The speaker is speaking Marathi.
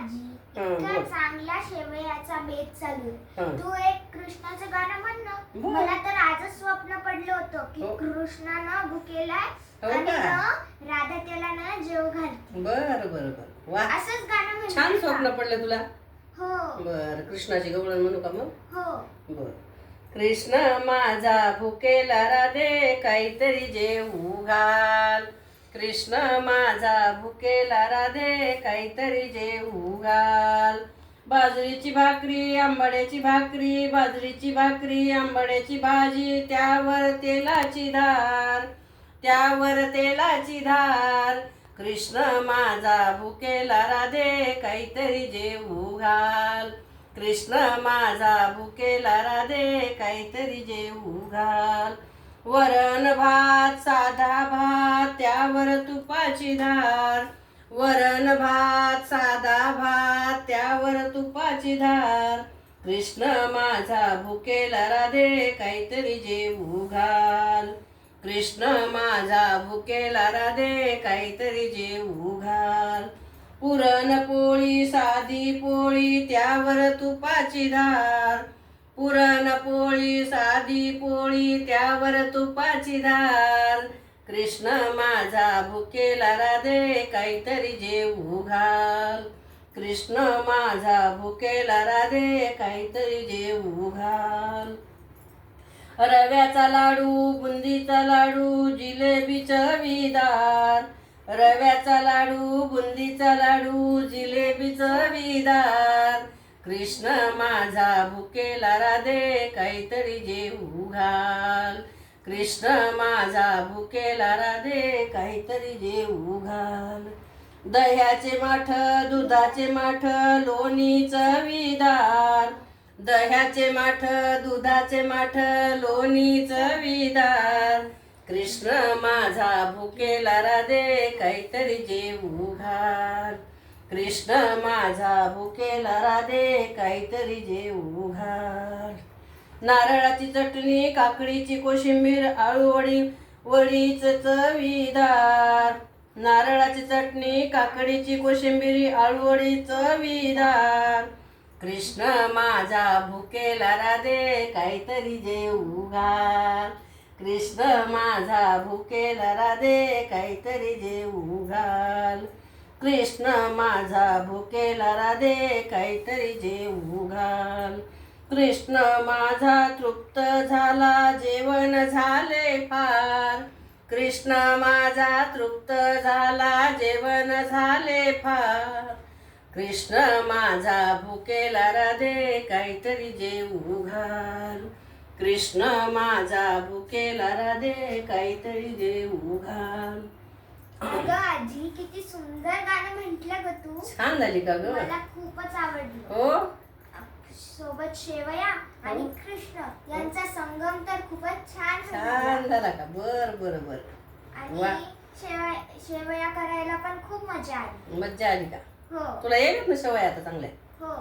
आजी, बोल. इतक्या चांगल्या शेवयाचा बेत चालू आहे. हं. तू एक कृष्णाचं गाणं म्हण ना. बोल. मला तर आजच स्वप्न पडलं होतं की हो. कृष्णानं भुकेलाय हो आणि का? ना राधा त्याला ना जेव घालते. बर बर बर वा, असंच गाणं म्हण. छान स्वप्न पडलं तुला. हो बर, कृष्णाची गवळण म्हणू का मग? हो. बर. कृष्ण माझा भुकेला राधे काहीतरी जेवू घाल. कृष्ण माझा भुकेला राधे काहीतरी जेवू घाल. बाजरीची भाकरी आंबाड्याची भाकरी, बाजरीची भाकरी आंबाड्याची भाजी, त्यावर तेलाची धार, त्यावर तेलाची धार. कृष्ण माझा भुकेला राधे काहीतरी जेवू घाल. कृष्ण माझा भुकेला राधे काहीतरी जेवू घाल. वरण भात साधा भात, त्यावर तुपाची धार, वरण भात साधा भात, त्यावर तुपाची धार. कृष्ण माझा भुकेला राधे काहीतरी जेवू घाल. कृष्ण माझा भुकेला राधे काहीतरी जेवू घाल. पुरणपोळी साधी पोळी, त्यावर तुपाची धार, पुरणपोळी साधी पोळी, त्यावर तुपाची धार. कृष्ण माझा भुकेला राधे काहीतरी जेवू घाल. कृष्ण माझा भुकेला राधे काहीतरी जेवू घाल. रव्याचा लाडू बुंदीचा लाडू जिलेबी चवीदार, रव्याचा लाडू बुंदीचा लाडू जिलेबी चवीदार. कृष्ण माझा भुकेला राधे काहीतरी जेवू घाल. कृष्ण माझा भुकेला राधे काहीतरी जेवू घाल. दह्याचे माठ दुधाचे माठ लोणी चवीदार, दह्याचे माठ दुधाचे माठ लोणी चवीदार. कृष्ण माझा भुकेला राधे काहीतरी जेवू घाल. कृष्ण माझा भुकेला राधे काहीतरी जेवू घाल. नारळाची चटणी काकडीची कोशिंबीर आळूवडी वडीच चवीदार, नारळाची चटणी काकडीची कोशिंबीर आळूवडी चवीदार. कृष्ण माझा भुकेला राधे काहीतरी जेवू घाल. कृष्ण माझा भुकेला राधे काहीतरी जेवू घाल. कृष्ण माझा भुकेला राधे काहीतरी जेवू घाल. कृष्ण माझा तृप्त झाला जेवण झाले फार, कृष्ण माझा तृप्त झाला जेवण झाले फार. कृष्ण माझा भुकेला राधे काहीतरी जेवू घाल. कृष्ण माझा भुकेला राधे काहीतरी जेवू घाल. अगं आजी, किती सुंदर गाणं म्हटलं ग तू. छान झाली का ग? मला खूपच आवडलं. हो, सोबत शेवया आणि कृष्ण यांचा संगम तर खूपच छान छान झाला का? बर बर बर. वा. आणि शेवया करायला पण खूप मजा आली. मज्जा आली का? हो तुला येईल ना शेवया आता चांगल्या? हो.